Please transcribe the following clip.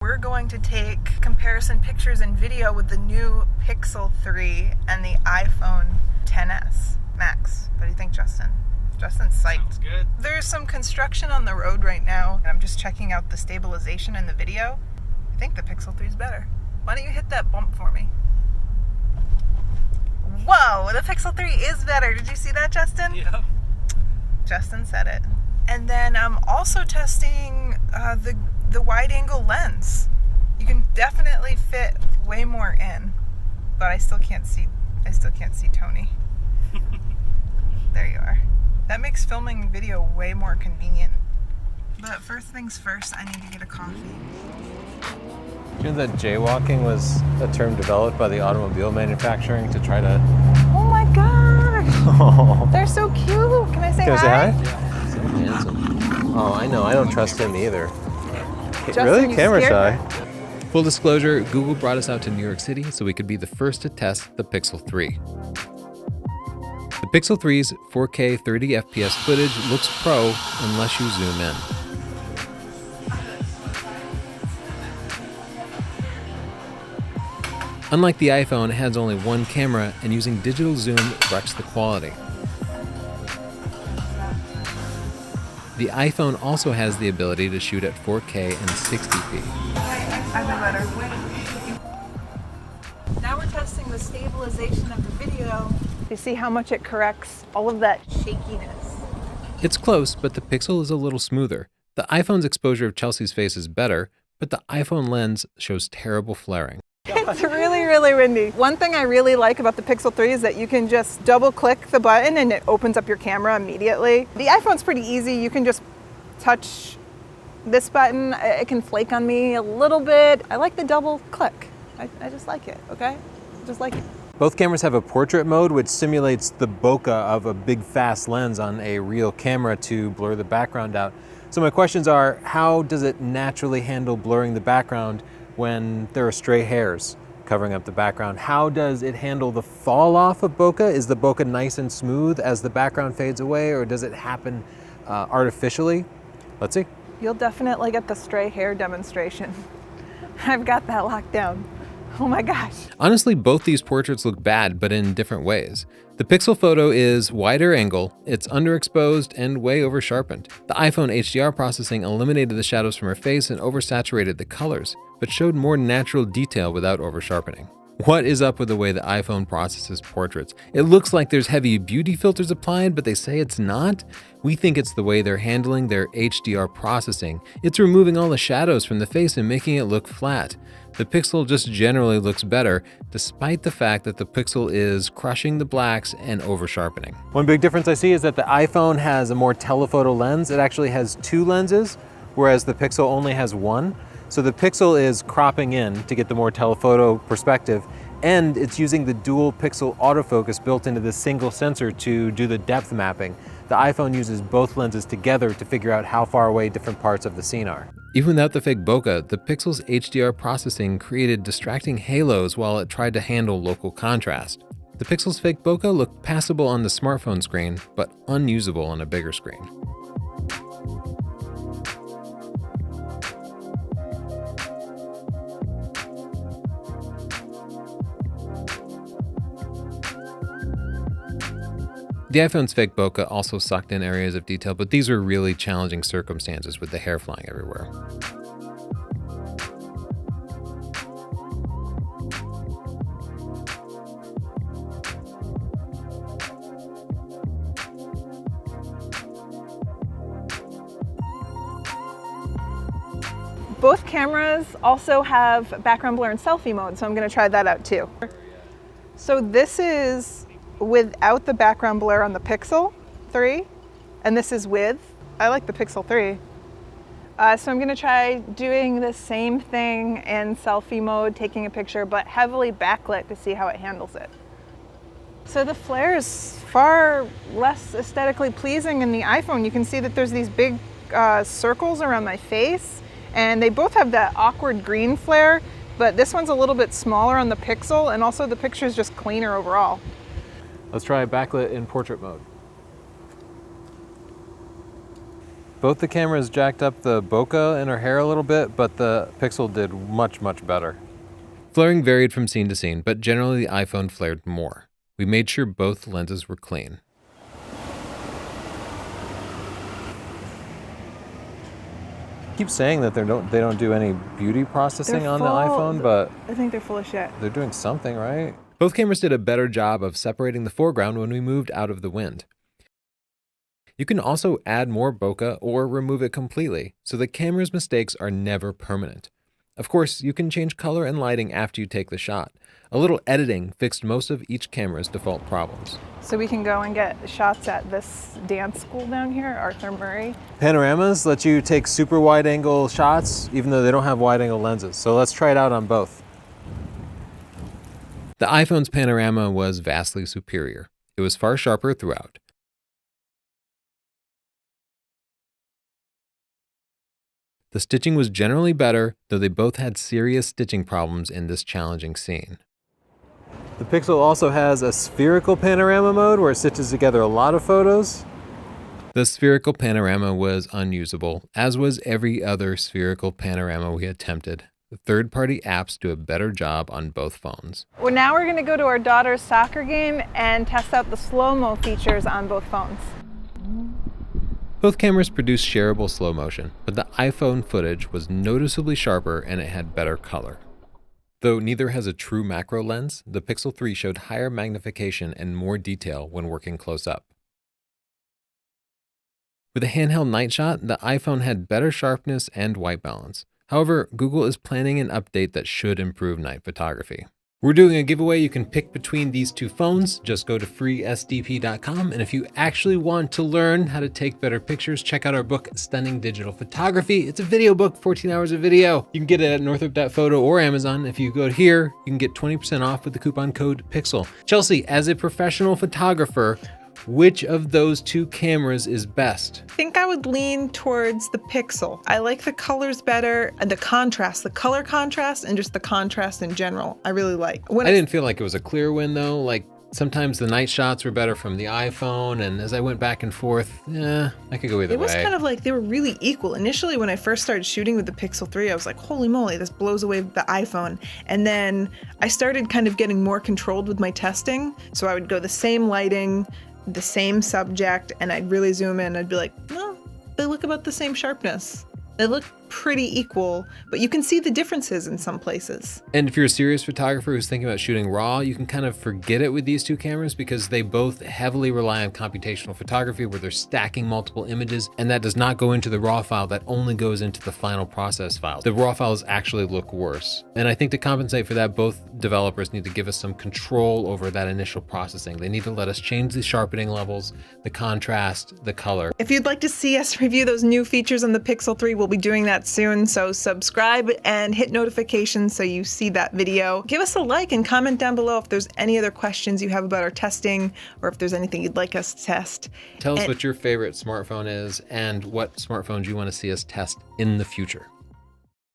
we're going to take comparison pictures and video with the new Pixel 3 and the iPhone XS Max. What do you think, Justin? Justin's psyched. Sounds good. There's some construction on the road right now. I'm just checking out the stabilization in the video. I think the Pixel 3 is better. Why don't you hit that bump for me? Whoa, the Pixel 3 is better. Did you see that, Justin? Yep. Justin said it. And then I'm also testing the wide-angle lens. You can definitely fit way more in, but I still can't see Tony. There you are. That makes filming video way more convenient. But first things first, I need to get a coffee. You know that jaywalking was a term developed by the automobile manufacturing to try to... Oh my gosh! Oh. They're so cute! Can I say hi? Can I say hi? Yeah. So handsome. Oh, I know. I don't trust him either. Justin, really? you Camera scared shy. Full disclosure, Google brought us out to New York City so we could be the first to test the Pixel 3. The Pixel 3's 4K 30 FPS footage looks pro unless you zoom in. Unlike the iPhone, it has only one camera, and using digital zoom wrecks the quality. The iPhone also has the ability to shoot at 4K and 60p. I've been better. Now we're testing the stabilization of the video. You see how much it corrects all of that shakiness. It's close, but the Pixel is a little smoother. The iPhone's exposure of Chelsea's face is better, but the iPhone lens shows terrible flaring. It's really, really windy. One thing I really like about the Pixel 3 is that you can just double click the button and it opens up your camera immediately. The iPhone's pretty easy. You can just touch this button. It can flake on me a little bit. I like the double click. I just like it, okay? Just like it. Both cameras have a portrait mode, which simulates the bokeh of a big fast lens on a real camera to blur the background out. So my questions are, how does it naturally handle blurring the background when there are stray hairs covering up the background? How does it handle the fall off of bokeh? Is the bokeh nice and smooth as the background fades away, or does it happen artificially? Let's see. You'll definitely get the stray hair demonstration. I've got that locked down. Oh my gosh. Honestly, both these portraits look bad, but in different ways. The Pixel photo is wider angle, it's underexposed, and way over-sharpened. The iPhone HDR processing eliminated the shadows from her face and oversaturated the colors, but showed more natural detail without over-sharpening. What is up with the way the iPhone processes portraits? It looks like there's heavy beauty filters applied, but they say it's not. We think it's the way they're handling their HDR processing. It's removing all the shadows from the face and making it look flat. The Pixel just generally looks better, despite the fact that the Pixel is crushing the blacks and over-sharpening. One big difference I see is that the iPhone has a more telephoto lens. It actually has two lenses, whereas the Pixel only has one. So the Pixel is cropping in to get the more telephoto perspective, and it's using the dual pixel autofocus built into the single sensor to do the depth mapping. The iPhone uses both lenses together to figure out how far away different parts of the scene are. Even without the fake bokeh, the Pixel's HDR processing created distracting halos while it tried to handle local contrast. The Pixel's fake bokeh looked passable on the smartphone screen, but unusable on a bigger screen. The iPhone's fake bokeh also sucked in areas of detail, but these were really challenging circumstances with the hair flying everywhere. Both cameras also have background blur and selfie mode, so I'm going to try that out too. So this is without the background blur on the Pixel 3, and this is with. I like the Pixel 3. So I'm going to try doing the same thing in selfie mode, taking a picture, but heavily backlit to see how it handles it. So the flare is far less aesthetically pleasing in the iPhone. You can see that there's these big circles around my face, and they both have that awkward green flare, but this one's a little bit smaller on the Pixel, and also the picture is just cleaner overall. Let's try backlit in portrait mode. Both the cameras jacked up the bokeh in her hair a little bit, but the Pixel did much, much better. Flaring varied from scene to scene, but generally the iPhone flared more. We made sure both lenses were clean. Keep saying that they don't do any beauty processing on the iPhone, but I think they're full of shit. they're doing something, right? Both cameras did a better job of separating the foreground when we moved out of the wind. You can also add more bokeh or remove it completely, so the camera's mistakes are never permanent. Of course, you can change color and lighting after you take the shot. A little editing fixed most of each camera's default problems. So we can go and get shots at this dance school down here, Arthur Murray. Panoramas let you take super wide angle shots, even though they don't have wide angle lenses. So let's try it out on both. The iPhone's Panorama was vastly superior. It was far sharper throughout. The stitching was generally better, though they both had serious stitching problems in this challenging scene. The Pixel also has a spherical panorama mode where it stitches together a lot of photos. The spherical panorama was unusable, as was every other spherical panorama we attempted. The third-party apps do a better job on both phones. Well, now we're going to go to our daughter's soccer game and test out the slow-mo features on both phones. Both cameras produced shareable slow motion, but the iPhone footage was noticeably sharper and it had better color. Though neither has a true macro lens, the Pixel 3 showed higher magnification and more detail when working close up. With a handheld night shot, the iPhone had better sharpness and white balance. However, Google is planning an update that should improve night photography. We're doing a giveaway. You can pick between these two phones. Just go to freesdp.com. And if you actually want to learn how to take better pictures, check out our book, Stunning Digital Photography. It's a video book, 14 hours of video. You can get it at northrop.photo or Amazon. If you go here, you can get 20% off with the coupon code PIXEL. Chelsea, as a professional photographer, which of those two cameras is best? I think I would lean towards the Pixel. I like the colors better and the contrast, the color contrast and just the contrast in general. I really like. I didn't feel like it was a clear win though. Like sometimes the night shots were better from the iPhone, and as I went back and forth, I could go either way. It was kind of like they were really equal. Initially, when I first started shooting with the Pixel 3, I was like, holy moly, this blows away the iPhone. And then I started kind of getting more controlled with my testing. So I would go the same lighting, the same subject, and I'd really zoom in. I'd be like, no, they look about the same sharpness. They look pretty equal, but you can see the differences in some places. And if you're a serious photographer who's thinking about shooting raw, you can kind of forget it with these two cameras because they both heavily rely on computational photography where they're stacking multiple images, and that does not go into the raw file, that only goes into the final process file. The raw files actually look worse. And I think to compensate for that, both developers need to give us some control over that initial processing. They need to let us change the sharpening levels, the contrast, the color. If you'd like to see us review those new features on the Pixel 3, we'll be doing that soon, so subscribe and hit notifications so you see that video. Give us a like and comment down below if there's any other questions you have about our testing or if there's anything you'd like us to test. Tell us what your favorite smartphone is and what smartphones you want to see us test in the future.